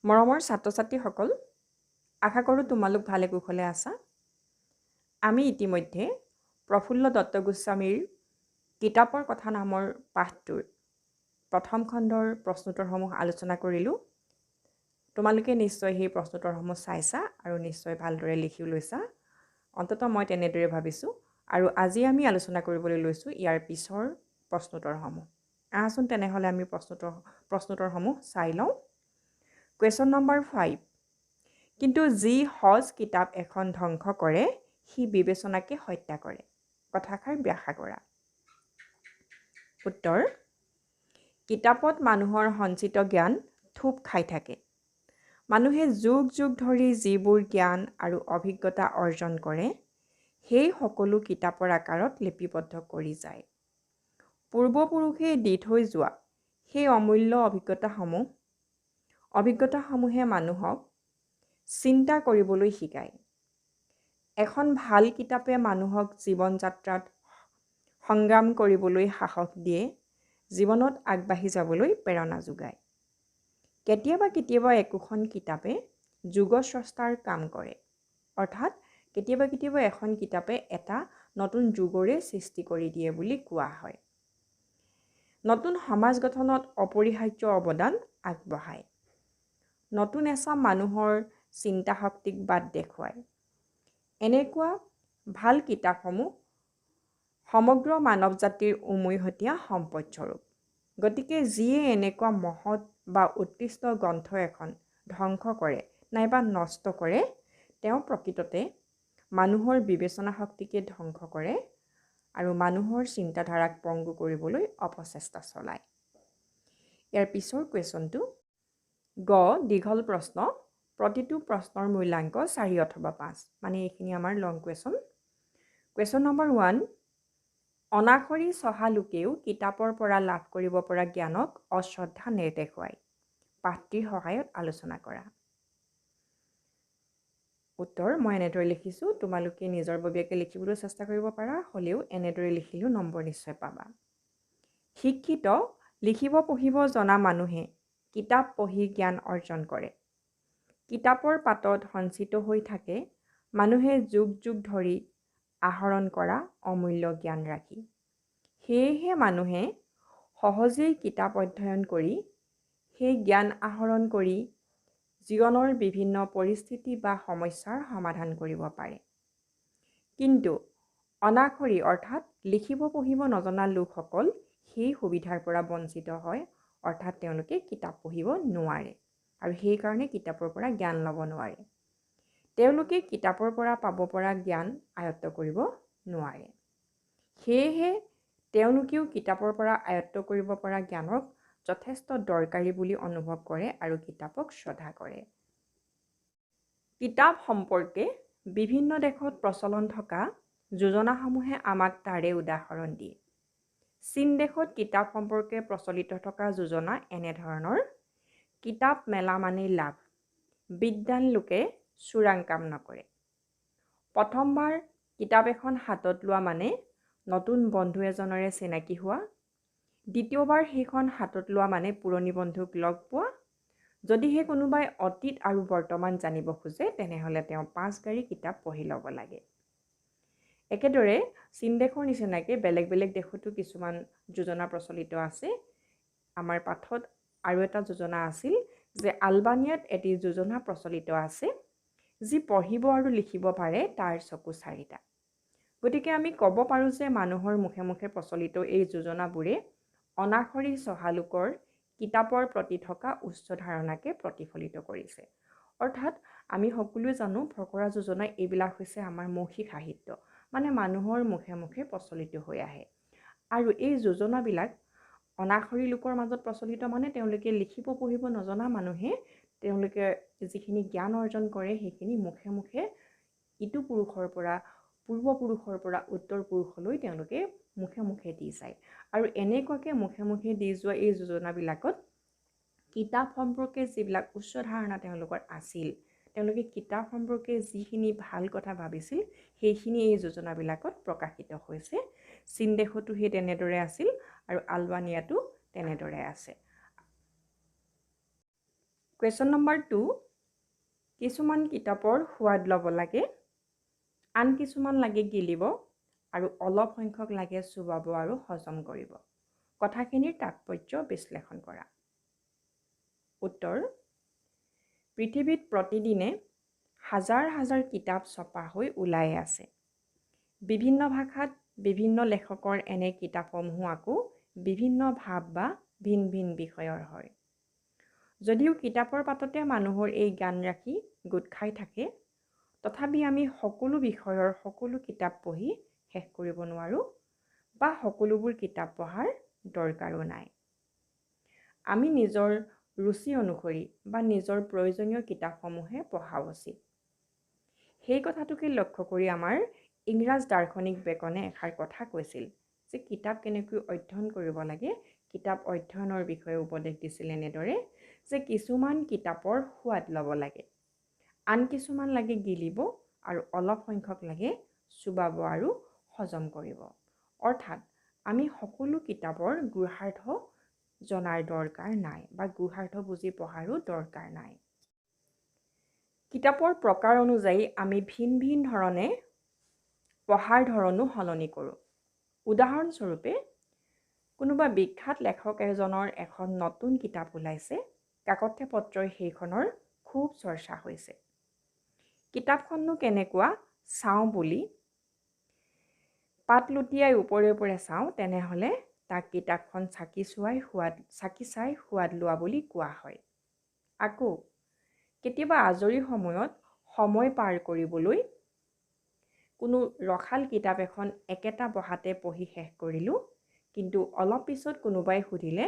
মৰমৰ ছাত্ৰ-ছাত্ৰীসকল, আশা কৰোঁ তোমালোক ভালে কুশলে আছা। আমি ইতিমধ্যে প্ৰফুল্ল দত্ত গোস্বামীৰ কিতাপৰ কথা নামৰ পাঠটোৰ প্ৰথম খণ্ডৰ প্ৰশ্নোত্তৰসমূহ আলোচনা কৰিলোঁ। তোমালোকে নিশ্চয় সেই প্ৰশ্নোত্তৰসমূহ চাইছা আৰু নিশ্চয় ভালদৰে লিখিও লৈছা। অন্ততঃ মই তেনেদৰে ভাবিছোঁ। আৰু আজি আমি আলোচনা কৰিবলৈ লৈছোঁ ইয়াৰ পিছৰ প্ৰশ্নোত্তৰসমূহ। আহাচোন তেনেহ'লে আমি প্ৰশ্নোত্তৰসমূহ চাই লওঁ। Question number 5। কিন্তু যি সজ কিতাপ এখন ধ্বংস কৰে সি বিবেচনাকে হত্যা কৰে। কথাষাৰ ব্যাখ্যা কৰা। উত্তৰ: কিতাপত মানুহৰ সঞ্চিত জ্ঞান থূপ খাই থাকে। মানুহে যুগ যুগ ধৰি যিবোৰ জ্ঞান আৰু অভিজ্ঞতা অৰ্জন কৰে সেই সকলো কিতাপৰ আকাৰত লিপিবদ্ধ কৰি যায়। পূৰ্বপুৰুষে দি থৈ যোৱা সেই অমূল্য অভিজ্ঞতাসমূহে মানুহক চিন্তা কৰিবলৈ শিকায়। এখন ভাল কিতাপে মানুহক জীৱন যাত্ৰাত সংগ্ৰাম কৰিবলৈ সাহস দিয়ে, জীৱনত আগবাঢ়ি যাবলৈ প্ৰেৰণা যোগায়। কেতিয়াবা কেতিয়াবা একোখন কিতাপে যুগস্ৰষ্টাৰ কাম কৰে, অৰ্থাৎ কেতিয়াবা এখন কিতাপে এটা নতুন যুগৰে সৃষ্টি কৰি দিয়ে বুলি কোৱা হয়। নতুন সমাজ গঠনত অপৰিহাৰ্য অৱদান আগবঢ়ায়। নতুন এচাম মানুহৰ চিন্তা শক্তিক বাট দেখুৱায়। এনেকুৱা ভাল কিতাপসমূহ সমগ্ৰ মানৱ জাতিৰ উমৈহতীয়া সম্পদস্বৰূপ। গতিকে যিয়ে এনেকুৱা মহৎ বা উৎকৃষ্ট গ্ৰন্থ এখন ধ্বংস কৰে নাইবা নষ্ট কৰে, তেওঁ প্ৰকৃততে মানুহৰ বিবেচনা শক্তিকে ধ্বংস কৰে আৰু মানুহৰ চিন্তাধাৰাক পংগু কৰিবলৈ অপচেষ্টা চলায়। ইয়াৰ পিছৰ কুৱেশ্যনটো গ দীঘল প্ৰশ্ন, প্ৰতিটো প্ৰশ্নৰ মূল্যাংক 4 অথবা 5, মানে এইখিনি আমাৰ লং কুৱেশ্যন। Question number 1। অনাখৰি চহা লোকেও কিতাপৰ পৰা লাভ কৰিব পৰা জ্ঞানক অশ্ৰদ্ধা নেদেখুৱায়। পাঠটিৰ সহায়ত আলোচনা কৰা। উত্তৰ: মই এনেদৰে লিখিছোঁ, তোমালোকে নিজৰ ববীয়াকৈ লিখিবলৈ চেষ্টা কৰিব পাৰা, হ'লেও এনেদৰে লিখিলেও নম্বৰ নিশ্চয় পাবা। শিক্ষিত লিখিব পঢ়িব জনা মানুহে কিতাপ পঢ়ি জ্ঞান অৰ্জন কৰে। কিতাপৰ পাতত সঞ্চিত হৈ থাকে মানুহে যুগ যুগ ধৰি আহৰণ কৰা অমূল্য জ্ঞান ৰাখি। সেয়েহে মানুহে সহজেই কিতাপ অধ্যয়ন কৰি সেই জ্ঞান আহৰণ কৰি জীৱনৰ বিভিন্ন পৰিস্থিতি বা সমস্যাৰ সমাধান কৰিব পাৰে। কিন্তু অনাখৰি অৰ্থাৎ লিখিব পঢ়িব নজনা লোকসকল সেই সুবিধাৰ পৰা বঞ্চিত হয়, অৰ্থাৎ তেওঁলোকে কিতাপ পঢ়িব নোৱাৰে আৰু সেইকাৰণে কিতাপৰ পৰা জ্ঞান ল'ব নোৱাৰে। তেওঁলোকে কিতাপৰ পৰা পাব পৰা জ্ঞান আয়ত্ত কৰিব নোৱাৰে। সেয়েহে তেওঁলোকেও কিতাপৰ পৰা আয়ত্ত কৰিব পৰা জ্ঞানক যথেষ্ট দৰকাৰী বুলি অনুভৱ কৰে আৰু কিতাপক শ্ৰদ্ধা কৰে। কিতাপ সম্পৰ্কে বিভিন্ন দেশত প্ৰচলন থকা যোজনাসমূহে আমাক তাৰে উদাহৰণ দিয়ে। চীন দেশত কিতাপ সম্পৰ্কে প্ৰচলিত থকা যোজনা এনেধৰণৰ: কিতাপ মেলা মানেই লাভ, বিদ্বান লোকে চোৰাং কাম নকৰে। প্ৰথমবাৰ কিতাপ এখন হাতত লোৱা মানে নতুন বন্ধু এজনেৰে চিনাকি হোৱা। দ্বিতীয়বাৰ সেইখন হাতত লোৱা মানে পুৰণি বন্ধুক লগ পোৱা। যদিহে কোনোবাই অতীত আৰু বৰ্তমান জানিব খোজে তেনেহ'লে তেওঁ 5 গাড়ী কিতাপ পঢ়ি ল'ব লাগে। একেদৰে চীন দেশৰ নিচিনাকৈ বেলেগ বেলেগ দেশতো কিছুমান যোজনা প্ৰচলিত আছে। আমাৰ পাঠত আৰু এটা যোজনা আছিল যে আলবানিয়াত এটি যোজনা প্ৰচলিত আছে, যি পঢ়িব আৰু লিখিব পাৰে তাৰ চকু 4টা। গতিকে আমি ক'ব পাৰোঁ যে মানুহৰ মুখে মুখে প্ৰচলিত এই যোজনাবোৰে অনাখৰি চহা লোকৰ কিতাপৰ প্ৰতি থকা উচ্চ ধাৰণাকে প্ৰতিফলিত কৰিছে। অৰ্থাৎ আমি সকলোৱে জানো ফকৰা যোজনা এইবিলাক হৈছে আমাৰ মৌখিক সাহিত্য, মানে মানুহৰ মুখে মুখে প্ৰচলিত হৈ আহে। আৰু এই যোজনাবিলাক অনাখৰি লোকৰ মাজত প্ৰচলিত, মানে তেওঁলোকে লিখিব পঢ়িব নজনা মানুহে তেওঁলোকে যিখিনি জ্ঞান অৰ্জন কৰে সেইখিনি মুখে মুখে ইটো পুৰুষৰ পৰা পূৰ্বপুৰুষৰ পৰা উত্তৰ পুৰুষলৈ তেওঁলোকে মুখে মুখে দি যায়। আৰু এনেকুৱাকৈ মুখে মুখে দি যোৱা এই যোজনাবিলাকত কিতাপ সম্পৰ্কে যিবিলাক উচ্চ ধাৰণা তেওঁলোকৰ আছিল, তেওঁলোকে কিতাপ সম্পৰ্কে যিখিনি ভাল কথা ভাবিছিল সেইখিনি এই যোজনাবিলাকত প্ৰকাশিত হৈছে। চীন দেশতো সেই তেনেদৰে আছিল আৰু আলবানিয়াতো তেনেদৰে আছে। কুৱেশ্যন নম্বৰ 2, কিছুমান কিতাপৰ সোৱাদ ল'ব লাগে, আন কিছুমান লাগে গিলিব আৰু অলপ সংখ্যক লাগে চুবাব আৰু হজম কৰিব। কথাখিনিৰ তাৎপৰ্য বিশ্লেষণ কৰা। উত্তৰ: পৃথিৱীত প্ৰতিদিনে হাজাৰ হাজাৰ কিতাপ ছপা হৈ ওলাই আছে। বিভিন্ন ভাষাত বিভিন্ন লেখকৰ এনে কিতাপসমূহ আকৌ বিভিন্ন ভাৱ বা ভিন ভিন বিষয়ৰ হয়। যদিও কিতাপৰ পাততে মানুহৰ এই জ্ঞান ৰাশি গোট খাই থাকে, তথাপি আমি সকলো বিষয়ৰ সকলো কিতাপ পঢ়ি শেষ কৰিব নোৱাৰোঁ বা সকলোবোৰ কিতাপ পঢ়াৰ দৰকাৰো নাই। আমি নিজৰ ৰুচি অনুসৰি বা নিজৰ প্ৰয়োজনীয় কিতাপসমূহে পঢ়া উচিত। সেই কথাটোকে লক্ষ্য কৰি আমাৰ ইংৰাজ দাৰ্শনিক বেকনে এষাৰ কথা কৈছিল যে কিতাপ কেনেকৈ অধ্যয়ন কৰিব লাগে। কিতাপ অধ্যয়নৰ বিষয়ে উপদেশ দিছিল এনেদৰে যে কিছুমান কিতাপৰ সোৱাদ ল'ব লাগে, আন কিছুমান লাগে গিলিব আৰু অলপ সংখ্যক লাগে চুবাব আৰু হজম কৰিব। অৰ্থাৎ আমি সকলো কিতাপৰ গূঢ়াৰ্থ জনাৰ দৰকাৰ নাই বা গূঢ়াৰ্থ বুজি পঢ়াৰো দৰকাৰ নাই। কিতাপৰ প্ৰকাৰ অনুযায়ী আমি ভিন ভিন ধৰণে পঢ়াৰ ধৰণো সলনি কৰোঁ। উদাহৰণস্বৰূপে, কোনোবা বিখ্যাত লেখক এজনৰ এখন নতুন কিতাপ ওলাইছে, কাকতে পত্ৰই সেইখনৰ খুব চৰ্চা হৈছে। কিতাপখননো কেনেকুৱা চাওঁ বুলি পাত লুটিয়াই ওপৰে ওপৰে চাওঁ, তেনেহ'লে তাক কিতাপখন চাকি চাই সোৱাদ লোৱা বুলি কোৱা হয়। আকৌ কেতিয়াবা আজৰি সময়ত সময় পাৰ কৰিবলৈ কোনো ৰসাল কিতাপ এখন একেটা বহাতে পঢ়ি শেষ কৰিলোঁ, কিন্তু অলপ পিছত কোনোবাই সুধিলে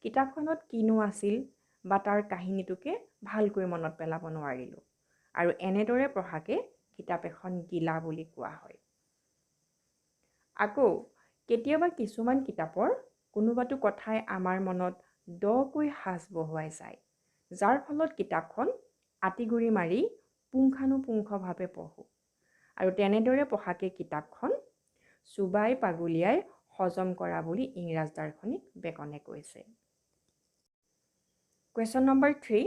কিতাপখনত কিনো আছিল বা তাৰ কাহিনীটোকে ভালকৈ মনত পেলাব নোৱাৰিলোঁ, আৰু এনেদৰে পঢ়াকে কিতাপ এখন গিলা বুলি কোৱা হয়। আকৌ কেতিয়াবা কিছুমান কিতাপৰ কোনোবাটো কথাই আমাৰ মনত দকৈ সাঁচ বহুৱাই যায়, যাৰ ফলত কিতাপখন আঁতিগুৰি মাৰি পুংখানুপুংখভাৱে পঢ়োঁ, আৰু তেনেদৰে পঢ়াকে কিতাপখন চুবাই পাগুলিয়াই হজম কৰা বুলি ইংৰাজ দাৰ্শনিক বেকনে কৈছে। কুৱেশ্যন নম্বৰ 3,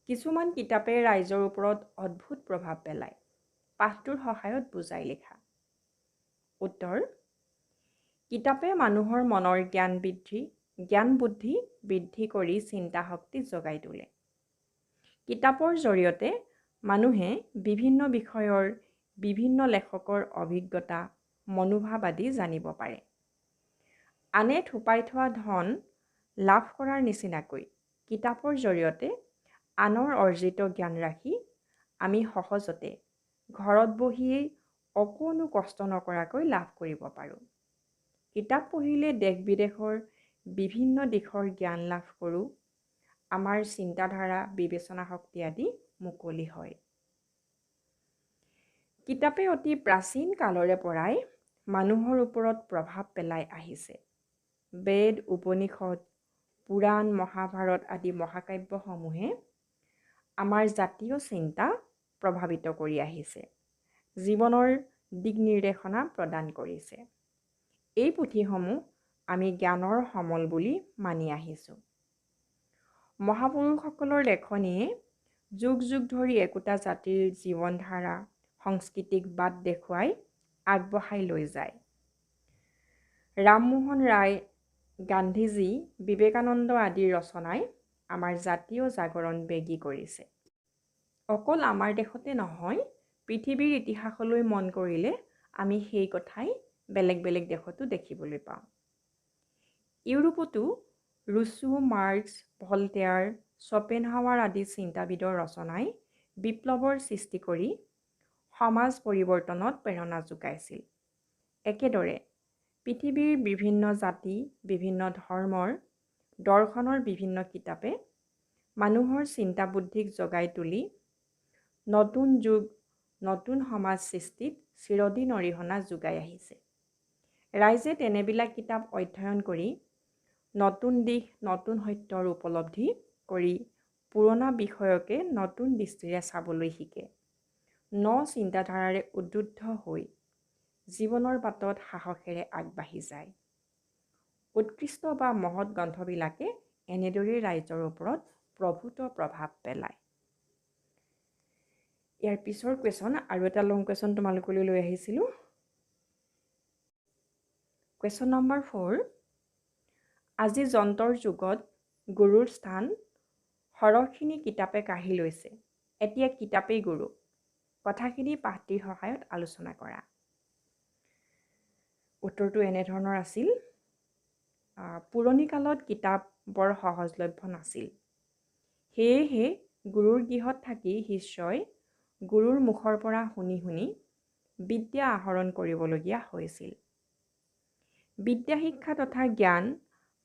কিছুমান কিতাপে ৰাইজৰ ওপৰত অদ্ভুত প্ৰভাৱ পেলায়। পাঠটোৰ সহায়ত বুজাই লিখা। উত্তৰ: কিতাপে মানুহৰ মনৰ জ্ঞান বুদ্ধি বৃদ্ধি কৰি চিন্তা শক্তি জগাই তোলে। কিতাপৰ জৰিয়তে মানুহে বিভিন্ন বিষয়ৰ বিভিন্ন লেখকৰ অভিজ্ঞতা, মনোভাৱ আদি জানিব পাৰে। আনে থোপাই থোৱা ধন লাভ কৰাৰ নিচিনাকৈ কিতাপৰ জৰিয়তে আনৰ অৰ্জিত জ্ঞান ৰাশি আমি সহজতে ঘৰত বহিয়েই অকণো কষ্ট নকৰাকৈ লাভ কৰিব পাৰোঁ। কিতাপ পঢ়িলে দেশ বিদেশৰ বিভিন্ন দিশৰ জ্ঞান লাভ কৰোঁ। আমাৰ চিন্তাধাৰা, বিবেচনা শক্তি আদি মুকলি হয়। কিতাপে অতি প্ৰাচীন কালৰে পৰাই মানুহৰ ওপৰত প্ৰভাৱ পেলাই আহিছে। বেদ, উপনিষদ, পুৰাণ, মহাভাৰত আদি মহাকাব্যসমূহে আমাৰ জাতীয় চিন্তা প্ৰভাৱিত কৰি আহিছে, জীৱনৰ দিক নিৰ্দেশনা প্ৰদান কৰিছে। এই পুথিসমূহ আমি জ্ঞানৰ সমল বুলি মানি আহিছোঁ। মহাপুৰুষসকলৰ লেখনিয়ে যুগ যুগ ধৰি একোটা জাতিৰ জীৱনধাৰা, সংস্কৃতিক বাট দেখুৱাই আগবঢ়াই লৈ যায়। ৰামমোহন ৰায়, গান্ধীজী, বিবেকানন্দ আদিৰ ৰচনাই আমাৰ জাতীয় জাগৰণ বেগী কৰিছে। অকল আমাৰ দেশতে নহয়, পৃথিৱীৰ ইতিহাসলৈ মন কৰিলে আমি সেই কথাই বেলেগ বেলেগ দেশতো দেখিবলৈ পাওঁ। ইউৰোপতো ৰুছো, মাৰ্ক্স, ভলটেয়াৰ, শ্বপেনহাৱাৰ আদি চিন্তাবিদৰ ৰচনাই বিপ্লৱৰ সৃষ্টি কৰি সমাজ পৰিৱৰ্তনত প্ৰেৰণা যোগাইছিল। একেদৰে পৃথিৱীৰ বিভিন্ন জাতি, বিভিন্ন ধৰ্মৰ, দৰ্শনৰ বিভিন্ন কিতাপে মানুহৰ চিন্তা বুদ্ধিক জগাই তুলি নতুন যুগ, নতুন সমাজ সৃষ্টিত চিৰদিন অৰিহণা যোগাই আহিছে। ৰাইজে তেনেবিলাক কিতাপ অধ্যয়ন কৰি নতুন দিশ, নতুন সত্যৰ উপলব্ধি কৰি পুৰণা বিষয়কে নতুন দৃষ্টিৰে চাবলৈ শিকে। চিন্তাধাৰাৰে উদ্বুদ্ধ হৈ জীৱনৰ বাটত সাহসেৰে আগবাঢ়ি যায়। উৎকৃষ্ট বা মহৎ গ্ৰন্থবিলাকে এনেদৰেই ৰাইজৰ ওপৰত প্ৰভূত প্ৰভাৱ পেলায়। ইয়াৰ পিছৰ কুৱেশ্যন আৰু এটা লং কুৱেশ্যন তোমালোকলৈ লৈ আহিছিলোঁ। কুৱেশ্যন নম্বৰ 4, আজি যন্ত্ৰৰ যুগত গুৰুৰ স্থান সৰহখিনি কিতাপে কাঢ়ি লৈছে, এতিয়া কিতাপেই গুৰু, কথাখিনি পাঠটিৰ সহায়ত আলোচনা কৰা। উত্তৰটো এনেধৰণৰ আছিল, পুৰণি কালত কিতাপ বৰ সহজলভ্য নাছিল, সেয়েহে গুৰুৰ গৃহত থাকি শিষ্যই গুৰুৰ মুখৰ পৰা শুনি শুনি বিদ্যা আহৰণ কৰিবলগীয়া হৈছিল। বিদ্যা শিক্ষা তথা জ্ঞান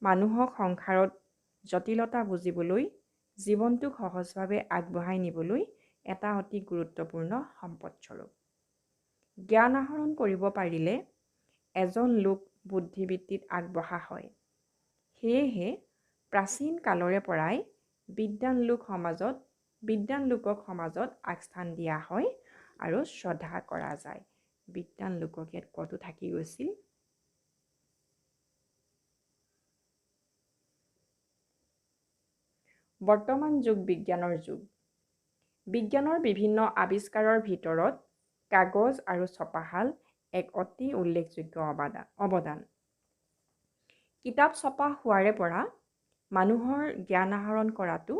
মানুহক সংসাৰত জটিলতা বুজিবলৈ, জীৱনটোক সহজভাৱে আগবঢ়াই নিবলৈ এটা অতি গুৰুত্বপূৰ্ণ সম্পদস্বৰূপ। জ্ঞান আহৰণ কৰিব পাৰিলে এজন লোক বুদ্ধিবৃত্তিত আগবঢ়া হয়। সেয়েহে প্ৰাচীন কালৰে পৰাই বিদ্বান লোকক সমাজত আগস্থান দিয়া হয় আৰু শ্ৰদ্ধা কৰা যায়। বিদ্বান লোকক ইয়াত কতো থাকি গৈছিল। বৰ্তমান যুগ বিজ্ঞানৰ যুগ। বিজ্ঞানৰ বিভিন্ন আৱিষ্কাৰৰ ভিতৰত কাগজ আৰু ছপাশাল এক অতি উল্লেখযোগ্য অৱদান। কিতাপ ছপা হোৱাৰে পৰা মানুহৰ জ্ঞান আহৰণ কৰাটো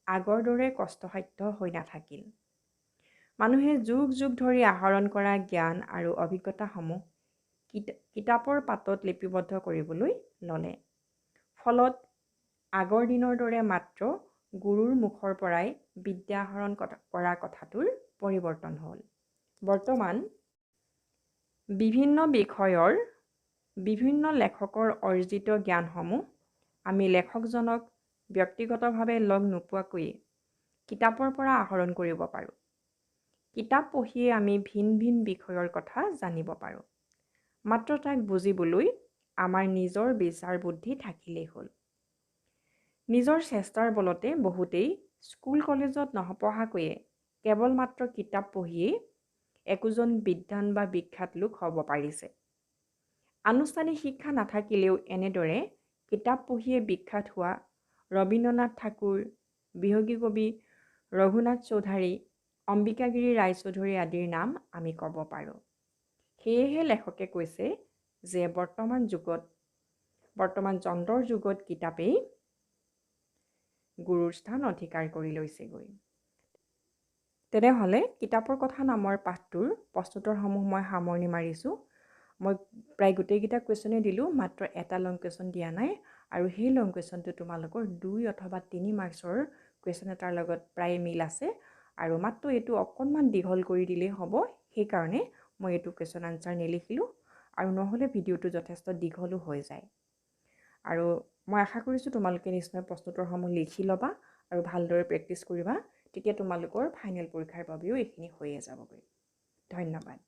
আগৰ দৰে কষ্টসাধ্য হৈ নাথাকিল। মানুহে যুগ যুগ ধৰি আহৰণ কৰা জ্ঞান আৰু অভিজ্ঞতাসমূহ কিতাপৰ পাতত লিপিবদ্ধ কৰিবলৈ ল'লে। ফলত আগৰ দিনৰ দৰে মাত্ৰ গুৰুৰ মুখৰ পৰাই বিদ্যা আহৰণ কৰা কথাটোৰ পৰিৱৰ্তন হ'ল। বৰ্তমান বিভিন্ন বিষয়ৰ বিভিন্ন লেখকৰ অৰ্জিত জ্ঞানসমূহ আমি লেখকজনক ব্যক্তিগতভাৱে লগ নোপোৱাকৈয়ে কিতাপৰ পৰা আহৰণ কৰিব পাৰোঁ। কিতাপ পঢ়িয়ে আমি ভিন ভিন বিষয়ৰ কথা জানিব পাৰোঁ। মাত্ৰ তাক বুজিবলৈ আমাৰ নিজৰ বিচাৰ বুদ্ধি থাকিলেই হ'ল। নিজৰ চেষ্টাৰ বলতে বহুতেই স্কুল কলেজত নপঢ়াকৈয়ে কেৱল মাত্ৰ কিতাপ পঢ়িয়েই একোজন বিদ্বান বা বিখ্যাত লোক হ'ব পাৰিছে। আনুষ্ঠানিক শিক্ষা নাথাকিলেও এনেদৰে কিতাপ পঢ়িয়ে বিখ্যাত হোৱা ৰবীন্দ্ৰনাথ ঠাকুৰ, বিহগী কবি ৰঘুনাথ চৌধাৰী, অম্বিকাগিৰি ৰায়চৌধুৰী আদিৰ নাম আমি ক'ব পাৰোঁ। সেয়েহে লেখকে কৈছে যে বৰ্তমান যন্ত্ৰৰ যুগত কিতাপেই গুৰুৰ স্থান অধিকাৰ কৰি লৈছেগৈ। তেনেহ'লে কিতাপৰ কথা নামৰ পাঠটোৰ প্ৰশ্নোত্তৰসমূহ মই সামৰণি মাৰিছোঁ। মই প্ৰায় গোটেইকেইটা কুৱেশ্যনেই দিলোঁ, মাত্ৰ এটা লং কুৱেশ্যন দিয়া নাই, আৰু সেই লং কুৱেশ্যনটো তোমালোকৰ 2 অথবা 3 মাৰ্কছৰ কুৱেশ্যন এটাৰ লগত প্ৰায় মিল আছে, আৰু মাত্ৰ এইটো অকণমান দীঘল কৰি দিলেই হ'ব। সেইকাৰণে মই এইটো কুৱেশ্যন আনচাৰ নিলিখিলোঁ, আৰু নহ'লে ভিডিঅ'টো যথেষ্ট দীঘলো হৈ যায়। আৰু মই আশা কৰিছোঁ তোমালোকে নিশ্চয় প্ৰশ্নোত্তৰসমূহ লিখি ল'বা আৰু ভালদৰে প্ৰেক্টিছ কৰিবা, তেতিয়া তোমালোকৰ ফাইনেল পৰীক্ষাৰ বাবেও এইখিনি হৈয়ে যাবগৈ। ধন্যবাদ।